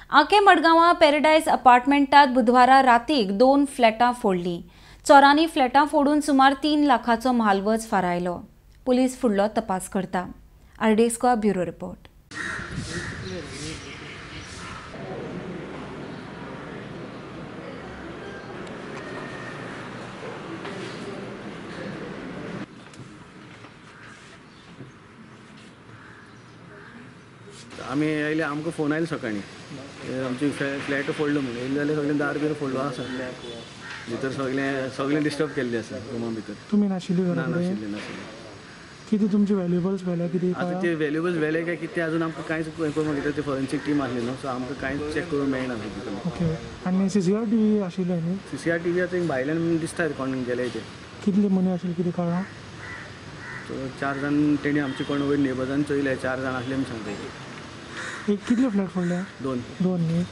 आके मडगांवां पॅराडायज अपार्टमेंटात बुधवारा रातीक 2 फ्लॅटां फोडलीं. चोरांनी फ्लॅटां फोडून सुमार 3 लाखांचो म्हालवज फारायलो. पुलीस फुडलो तपास करता. आरडेस्को ब्युरो रिपोर्ट. आमी येयले आमकां फोन आयलो सकाळीं आमची फ्लॅट फोडलो म्हणून येयले जाल्यार सगळें दार बीर फोडलो आसा. भितर सगळें डिस्टर्ब केल्लें आसा रुमा भितर. तुमी नाशिल्ली घरा कडेन? नाशिल्ले. कितें तुमचे व्हॅल्युएबल्स व्हेले कितें? आतां ते व्हॅल्युएबल्स व्हेले काय कितें अजून आमकां कांयच करूंक कितें ते फॉरेन्सीक टीम आसली न्हू, सो आमकां कांयच चॅक करूंक मेळना. ओके. आनी CCTV आशिल्ले न्ही? CCTV आतां भायल्यान दिसता कोण गेले ते. कितले मनीस आशिल्ले कितें कळ्ळां? सो 4 जाण तेणी आमचे कोण वयर नेबर्जान चोयले, 4 जाण आसले म्हूण सांगता. कितले फ्लॅट फोडले? 2 न्ही?